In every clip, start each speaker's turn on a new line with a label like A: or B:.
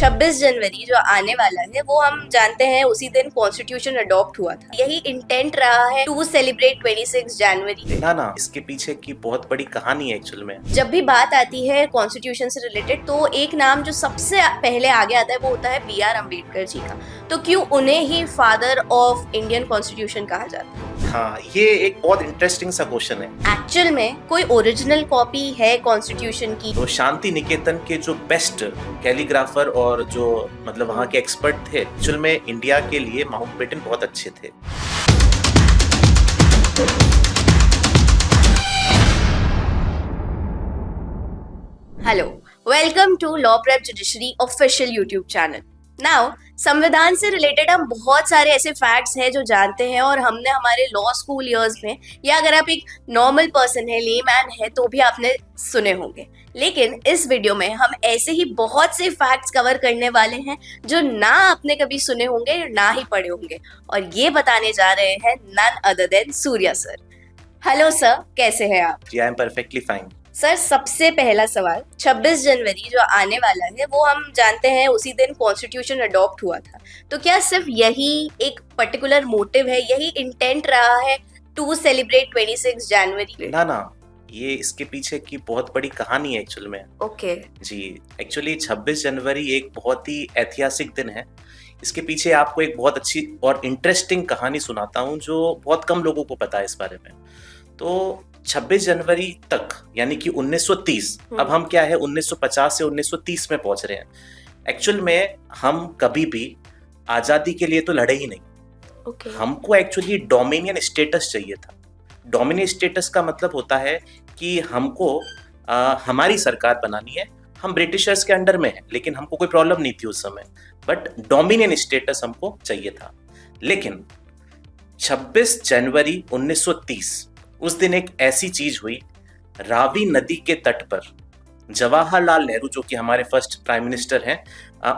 A: 26 जनवरी जो आने वाला है वो हम जानते हैं उसी दिन कॉन्स्टिट्यूशन अडॉप्ट हुआ था। यही इंटेंट रहा है टू सेलिब्रेट 26 जनवरी।
B: ना इसके पीछे की बहुत बड़ी कहानी है एक्चुअल में।
A: जब भी बात आती है कॉन्स्टिट्यूशन से रिलेटेड तो एक नाम जो सबसे पहले आगे आता है वो होता है बी आर अम्बेडकर जी का। तो क्यों उन्हें ही फादर ऑफ इंडियन कॉन्स्टिट्यूशन कहा जाता है?
B: हाँ, ये एक बहुत इंटरेस्टिंग सा क्वेश्चन है।
A: एक्चुअल में कोई ओरिजिनल कॉपी है कॉन्स्टिट्यूशन की?
B: तो शांति निकेतन के जो बेस्ट कैलीग्राफर और जो मतलब वहाँ के एक्सपर्ट थे, एक्चुअल में इंडिया के लिए माउंटबेटन बहुत अच्छे थे।
A: Hello, welcome to law prep judiciary official YouTube channel. Now संविधान से रिलेटेड हम बहुत सारे ऐसे फैक्ट्स हैं जो जानते हैं और हमने हमारे लॉ स्कूल इयर्स में, या अगर आप एक नॉर्मल पर्सन है, लेमैन है, तो भी आपने सुने होंगे। लेकिन इस वीडियो में हम ऐसे ही बहुत से फैक्ट्स कवर करने वाले हैं जो ना आपने कभी सुने होंगे ना ही पढ़े होंगे, और ये बताने जा रहे हैं none other than Surya sir. Hello sir, कैसे हैं आप?
B: जी, I am perfectly fine.
A: Sir, सबसे पहला सवाल, 26 जनवरी जो आने वाला है वो हम जानते हैं उसी दिन कॉन्स्टिट्यूशन अडॉप्ट हुआ था। तो क्या सिर्फ यही एक पर्टिकुलर मोटिव है, यही इंटेंट रहा है टू सेलिब्रेट 26 जनवरी?
B: ना ये इसके पीछे की बहुत बड़ी कहानी है एक्चुअल में।
A: ओके।
B: जी, एक्चुअली 26 जनवरी एक बहुत ही ऐतिहासिक दिन है। इसके पीछे आपको एक बहुत अच्छी और इंटरेस्टिंग कहानी सुनाता हूँ जो बहुत कम लोगों को पता है इस बारे में। तो 26 जनवरी तक यानी कि 1930, अब हम क्या है 1950 से 1930 में पहुंच रहे हैं। एक्चुअल में हम कभी भी आजादी के लिए तो लड़े ही नहीं।
A: ओके।
B: हमको एक्चुअली डोमिनियन स्टेटस चाहिए था। डोमिनियन स्टेटस का मतलब होता है कि हमको हमारी सरकार बनानी है। हम ब्रिटिशर्स के अंडर में हैं, लेकिन हमको कोई प्रॉब्लम नहीं थी उस समय, बट डोमिनियन स्टेटस हमको चाहिए था। लेकिन 26 जनवरी 1930 उस दिन एक ऐसी चीज हुई, रावी नदी के तट पर जवाहरलाल नेहरू जो कि हमारे फर्स्ट प्राइम मिनिस्टर हैं,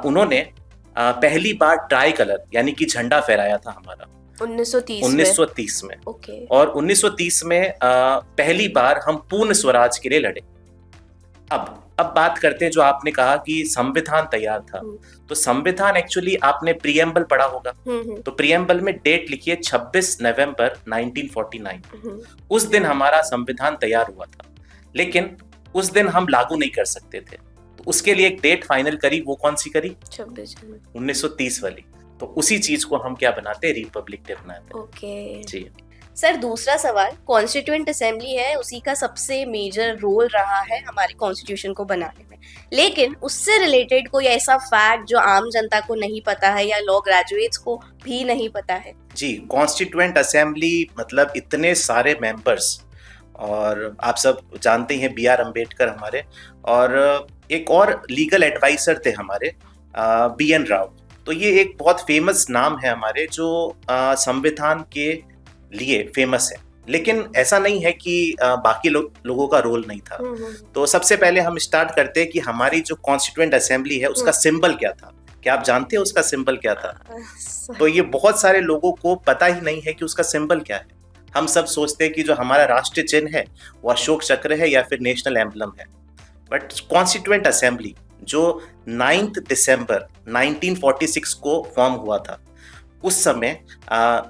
B: उन्होंने पहली बार ट्राई कलर यानी कि झंडा फहराया था हमारा 1930 में।
A: ओके।
B: और 1930 में पहली बार हम पूर्ण स्वराज के लिए लड़े। अब बात करते हैं जो आपने कहा कि संविधान तैयार था। तो संविधान एक्चुअली आपने प्रीएम्बल पढ़ा होगा। तो प्रीएम्बल में डेट लिखिए 26 नवंबर 1949। उस दिन हमारा संविधान तैयार हुआ था, लेकिन उस दिन हम लागू नहीं कर सकते थे। तो उसके लिए एक डेट फाइनल करी। वो कौन सी करी?
A: 26 जनवरी
B: 1930 वाली। तो उसी चीज को हम क्या बनाते हैं, रिपब्लिक डे बनाते हैं।
A: ओके
B: जी
A: सर, दूसरा सवाल, कॉन्स्टिट्यूएंट असेंबली है, उसी का सबसे मेजर रोल रहा है हमारे कॉन्स्टिट्यूशन को बनाने में। लेकिन उससे रिलेटेड कोई ऐसा फैक्ट जो आम जनता को नहीं पता है या लॉ ग्रेजुएट्स को भी नहीं पता है?
B: जी, कॉन्स्टिट्यूएंट असेंबली मतलब इतने सारे मेंबर्स, और आप सब जानते हैं बी आर अम्बेडकर हमारे, और एक और लीगल एडवाइजर थे हमारे बी एन राव। तो ये एक बहुत फेमस नाम है हमारे जो संविधान के लिए फेमस है। लेकिन ऐसा नहीं है कि बाकी लोगों का रोल नहीं था। तो सबसे पहले हम स्टार्ट करते हैं कि हमारी जो कॉन्स्टिट्यूएंट असेंबली है उसका सिंबल क्या था। क्या आप जानते हैं उसका सिंबल क्या था? तो ये बहुत सारे लोगों को पता ही नहीं है कि उसका सिंबल क्या है। हम सब सोचते हैं कि जो हमारा राष्ट्रीय चिन्ह है वो अशोक चक्र है या फिर नेशनल एम्बलम है। बट कॉन्स्टिट्यूएंट असेंबली जो 9 दिसंबर 1946 को फॉर्म हुआ था, उस समय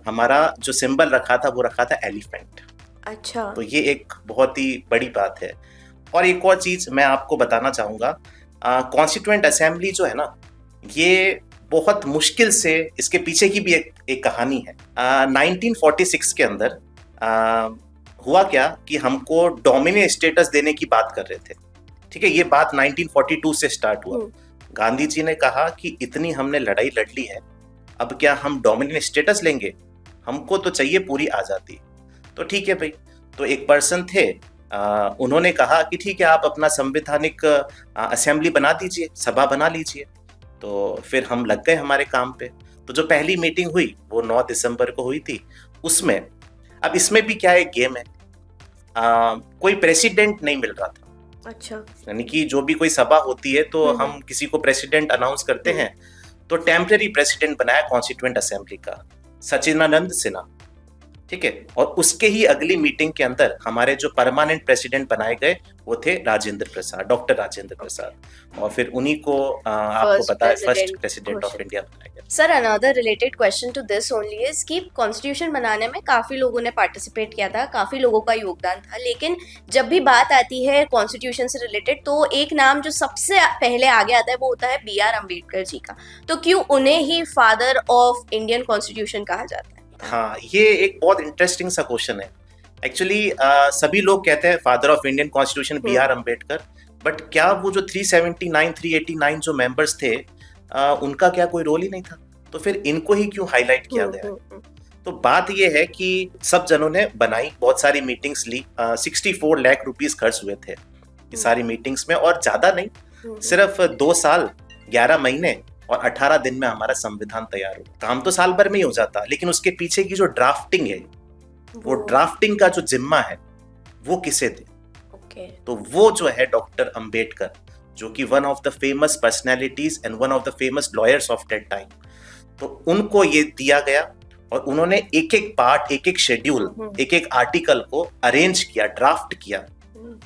B: हमारा जो सिंबल रखा था वो रखा था एलिफेंट।
A: अच्छा।
B: तो ये एक बहुत ही बड़ी बात है। और एक और चीज मैं आपको बताना चाहूंगा, कॉन्स्टिट्यूएंट असेंबली जो है ना, ये बहुत मुश्किल से, इसके पीछे की भी एक कहानी है। 1946 के अंदर हुआ क्या कि हमको डोमिनियन स्टेटस देने की बात कर रहे थे। ठीक है, ये बात 1942 से स्टार्ट हुआ। गांधी जी ने कहा कि इतनी हमने लड़ाई लड़ ली है, अब क्या हम डोमिनियन स्टेटस लेंगे? हमको तो चाहिए पूरी आज़ादी। तो ठीक है भाई, तो एक पर्सन थे, उन्होंने कहा कि ठीक है, आप अपना संवैधानिक असेंबली बना दीजिए, सभा बना लीजिए। तो फिर हम लग गए हमारे काम पे। तो जो पहली मीटिंग हुई वो 9 दिसंबर को हुई थी। उसमें अब इसमें भी क्या है, गेम है, कोई प्रेसिडेंट नहीं मिल रहा था।
A: अच्छा।
B: यानी कि जो भी कोई सभा होती है तो हम किसी को प्रेसिडेंट अनाउंस करते हैं। तो टेम्पररी प्रेसिडेंट बनाया कॉन्स्टिट्यूएंट असेंबली का सचिदानंद सिन्हा। ठीक है। और उसके ही अगली मीटिंग के अंदर हमारे जो परमानेंट प्रेसिडेंट बनाए गए वो थे राजेंद्र प्रसाद, डॉक्टर राजेंद्र प्रसाद, और फिर उन्हीं को आपको
A: फर्स्ट
B: पता है फर्स्ट
A: प्रेसिडेंट
B: प्रेसिडेंट ऑफ
A: घोषित।
B: इंडिया बनाया गया।
A: Sir another related question to this only is कि कॉन्स्टिट्यूशन बनाने में काफी लोगों ने पार्टिसिपेट किया था, काफी लोगों का योगदान था, लेकिन जब भी बात आती है कॉन्स्टिट्यूशन से रिलेटेड तो एक नाम जो सबसे पहले आगे आता है वो होता है B.R. अम्बेडकर जी का। तो क्यों उन्हें ही फादर ऑफ इंडियन कॉन्स्टिट्यूशन कहा जाता है?
B: हाँ, ये एक बहुत इंटरेस्टिंग सा क्वेश्चन है। एक्चुअली सभी लोग कहते हैं father of Indian constitution B.R. Ambedkar, but क्या वो जो 379 389 जो मेंबर्स थे उनका क्या कोई रोल ही नहीं था? तो फिर इनको ही क्यों हाईलाइट किया गया? तो बात ये है कि सब जनों ने बनाई, बहुत सारी मीटिंग्स ली, 64 लाख रुपीस खर्च हुए थे ये सारी मीटिंग्स में, और ज्यादा नहीं, सिर्फ 2 साल 11 महीने और 18 दिन में हमारा संविधान तैयार हो। काम तो साल भर में ही हो जाता, लेकिन उसके पीछे की जो ड्राफ्टिंग है, वो ड्राफ्टिंग का जो जिम्मा है वो किसे थे? तो वो जो है डॉक्टर अंबेडकर, जो कि one of the famous personalities and one of the famous lawyers of that time, तो उनको ये दिया गया और उन्होंने एक एक पार्ट, एक एक शेड्यूल, एक एक आर्टिकल को अरेंज किया, ड्राफ्ट किया,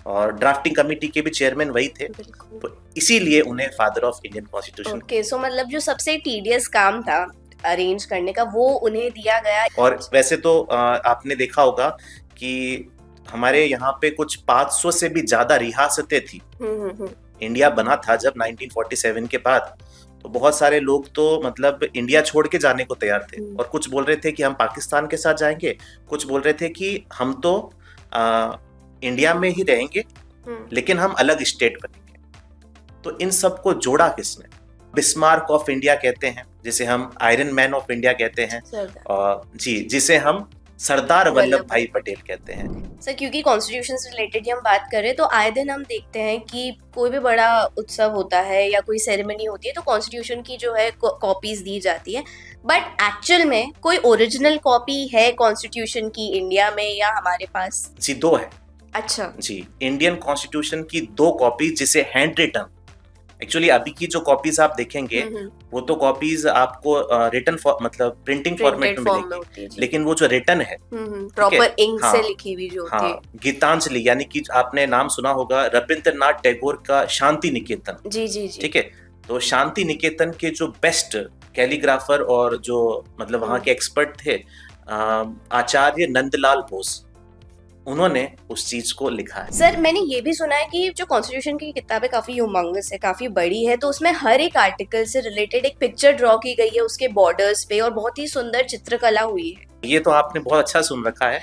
B: और ड्राफ्टिंग कमेटी के भी चेयरमैन वही थे, तो इसीलिए उन्हें father of Indian constitution.
A: Okay, so मतलब जो सबसे टीडियस काम था अरेंज करने का वो उन्हें दिया गया।
B: और वैसे तो आपने देखा होगा कि हमारे यहाँ पे कुछ 500 से भी ज्यादा रियासतें थी। इंडिया बना था जब 1947 के बाद, तो बहुत सारे लोग तो मतलब इंडिया छोड़ के जाने को तैयार थे, और कुछ बोल रहे थे कि हम पाकिस्तान के साथ जाएंगे, कुछ बोल रहे थे कि हम तो इंडिया में ही रहेंगे लेकिन हम अलग स्टेट बनेंगे। तो इन सब को जोड़ा किसने? बिस्मार्क ऑफ इंडिया कहते हैं, जिसे हम आयरन मैन ऑफ इंडिया कहते हैं, जी, जिसे हम सरदार वल्लभ भाई पटेल कहते हैं।
A: सर क्योंकि कॉन्स्टिट्यूशन से रिलेटेड हम बात करें तो आए दिन हम देखते हैं कि कोई भी बड़ा उत्सव होता है या कोई सेरेमनी होती है तो कॉन्स्टिट्यूशन की जो है कॉपीज दी जाती है, बट एक्चुअल में कोई ओरिजिनल कॉपी है कॉन्स्टिट्यूशन की इंडिया में या हमारे पास?
B: जी, 2 है।
A: अच्छा
B: जी, इंडियन कॉन्स्टिट्यूशन की 2 कॉपी, जिसे हैंड रिटन, एक्चुअली अभी की जो कॉपीज आप देखेंगे वो तो कॉपीज आपको रिटन मतलब प्रिंटिंग फॉर्मेट में मिलेगी, लेकिन वो जो रिटन है
A: प्रॉपर इंक से लिखी हुई जो होती है,
B: गीतांजलि, यानी कि आपने नाम सुना होगा रविंद्रनाथ टैगोर का शांति निकेतन।
A: जी जी जी,
B: ठीक है। तो शांति निकेतन के जो बेस्ट कैलीग्राफर और जो मतलब वहाँ के एक्सपर्ट थे आचार्य नंदलाल बोस, उन्होंने उस चीज को लिखा है।
A: सर मैंने ये भी सुना है कि जो कॉन्स्टिट्यूशन की किताब है काफी ह्यूमंगस है, काफी बड़ी है, तो उसमें हर एक आर्टिकल से रिलेटेड एक पिक्चर ड्रॉ की गई है उसके बॉर्डर्स पे, और बहुत ही सुंदर चित्रकला हुई है।
B: ये तो आपने बहुत अच्छा सुन रखा है।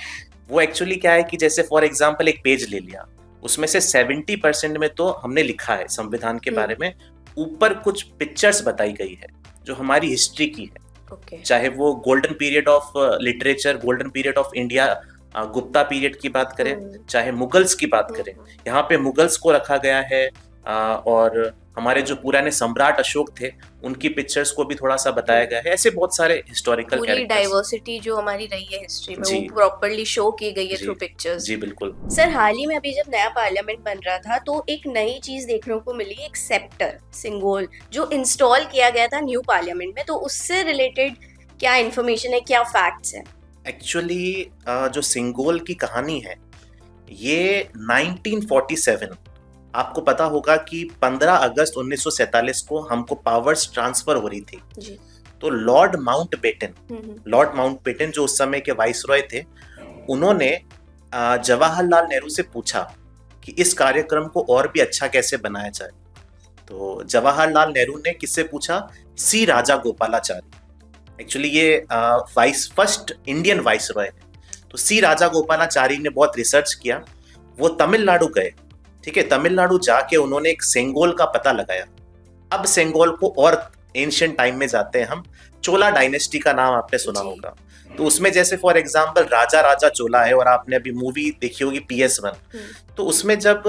B: वो एक्चुअली क्या है कि जैसे फॉर एग्जाम्पल एक पेज ले लिया, उसमें से 70% में तो हमने लिखा है संविधान के बारे में, ऊपर कुछ पिक्चर्स बताई गई है जो हमारी हिस्ट्री की है। चाहे वो golden period of literature, golden period of India, Gupta period की बात करें, चाहे मुगल्स की बात करें, यहाँ पे मुगल्स को रखा गया है, और हमारे जो पुराने सम्राट अशोक थे उनकी पिक्चर्स को भी थोड़ा सा बताया गया है। ऐसे बहुत सारे हिस्टोरिकल
A: पूरी डाइवर्सिटी जो हमारी रही है हिस्ट्री में वो प्रॉपर्ली शो की गई है थ्रू पिक्चर्स।
B: जी बिल्कुल।
A: सर हाल ही में अभी जब नया पार्लियामेंट बन रहा था तो एक नई चीज देखने को मिली, एक सेप्टर सिंबल जो इंस्टॉल किया गया था न्यू पार्लियामेंट में, तो उससे रिलेटेड क्या इन्फॉर्मेशन है, क्या फैक्ट्स हैं?
B: एक्चुअली जो सिंगोल की कहानी है ये 1947, आपको पता होगा कि 15 अगस्त 1947 को हमको पावर्स ट्रांसफर हो रही थी जी। तो लॉर्ड माउंटबेटन जो उस समय के वाइसरॉय थे, उन्होंने जवाहरलाल नेहरू से पूछा कि इस कार्यक्रम को और भी अच्छा कैसे बनाया जाए। तो जवाहरलाल नेहरू ने किससे पूछा? सी राजा गोपालाचारी। एक्चुअली ये फर्स्ट इंडियन वाइसरॉय है। तो सी राजा गोपालाचारी ने बहुत रिसर्च किया, वो तमिलनाडु गए, ठीक है, तमिलनाडु जाके उन्होंने एक सेंगोल का पता लगाया। अब सेंगोल को और एंशिएंट टाइम में जाते हैं हम, चोला डायनेस्टी का नाम आपने सुना होगा। तो उसमें जैसे फॉर एग्जांपल राजा राजा चोला है, और आपने अभी मूवी देखी होगी PS1, तो उसमें जब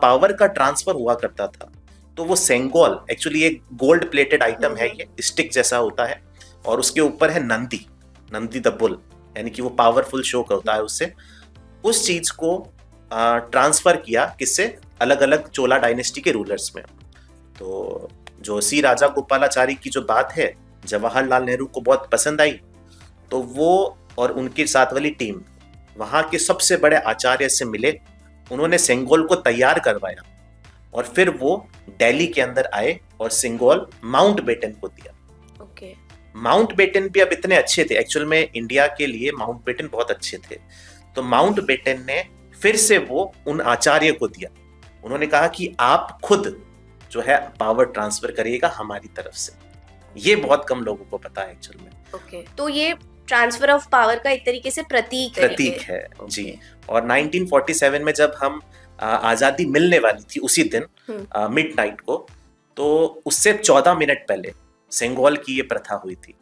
B: पावर का ट्रांसफर हुआ करता था तो वो सेंगोल एक्चुअली एक गोल्ड प्लेटेड आइटम है, ये स्टिक जैसा होता है, और उसके ऊपर है नंदी द बुल, यानी कि वो पावरफुल शो होता है उससे। उस चीज को ट्रांसफर किया किससे? अलग अलग चोला डायनेस्टी के रूलर्स में। तो जो सी राजा गोपालाचारी की जो बात है जवाहरलाल नेहरू को बहुत पसंद आई, तो वो और उनके साथ वाली टीम वहाँ के सबसे बड़े आचार्य से मिले, उन्होंने सिंगोल को तैयार करवाया और फिर वो दिल्ली के अंदर आए और सिंगोल माउंट बेटन को दिया।
A: ओके।
B: माउंट बेटन भी अब इतने अच्छे थे, एक्चुअल में इंडिया के लिए माउंट बेटन बहुत अच्छे थे, तो माउंट बेटन ने फिर से वो उन आचार्य को दिया। उन्होंने कहा कि आप खुद जो है पावर ट्रांसफर करिएगा हमारी तरफ से। ये बहुत कम लोगों को पता है एक्चुअल में।
A: ओके, तो ये ट्रांसफर ऑफ पावर का एक तरीके से प्रतीक
B: है जी। और 1947 में जब हम आजादी मिलने वाली थी उसी दिन मिडनाइट को, तो उससे 14 मिनट पहले सिंगोल की ये प्रथा हुई थी।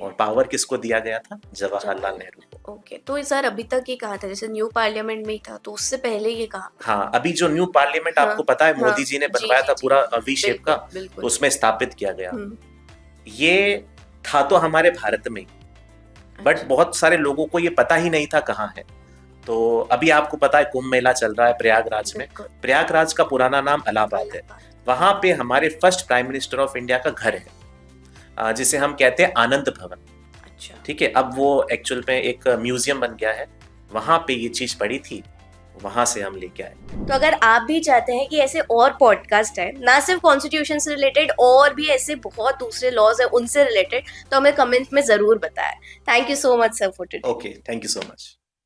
B: और पावर किसको दिया गया था? जवाहरलाल नेहरू को।
A: ओके, तो सर अभी तक ये कहा था, जैसे न्यू पार्लियामेंट में ही था, तो उससे पहले ये कहा?
B: हाँ, अभी जो न्यू पार्लियामेंट आपको पता है मोदी जी ने बनवाया था पूरा वी शेप का, तो उसमें स्थापित किया गया। ये था तो हमारे भारत में, बट बहुत सारे लोगों को ये पता ही नहीं था कहाँ है। तो अभी आपको पता है कुंभ मेला चल रहा है प्रयागराज में। प्रयागराज का पुराना नाम इलाहाबाद है। वहां पे हमारे first prime minister of India का घर है, जिसे हम कहते हैं आनंद भवन।
A: अच्छा,
B: ठीक है, अब वो एक्चुअल में एक म्यूजियम बन गया है। वहां पे ये चीज पड़ी थी, वहां से हम लेके आए।
A: तो अगर आप भी चाहते हैं कि ऐसे और पॉडकास्ट है, ना सिर्फ कॉन्स्टिट्यूशन से रिलेटेड, और भी ऐसे बहुत दूसरे लॉज है उनसे रिलेटेड, तो हमें कमेंट में जरूर बताएं। Thank you so much sir for today.
B: Okay, thank you so much.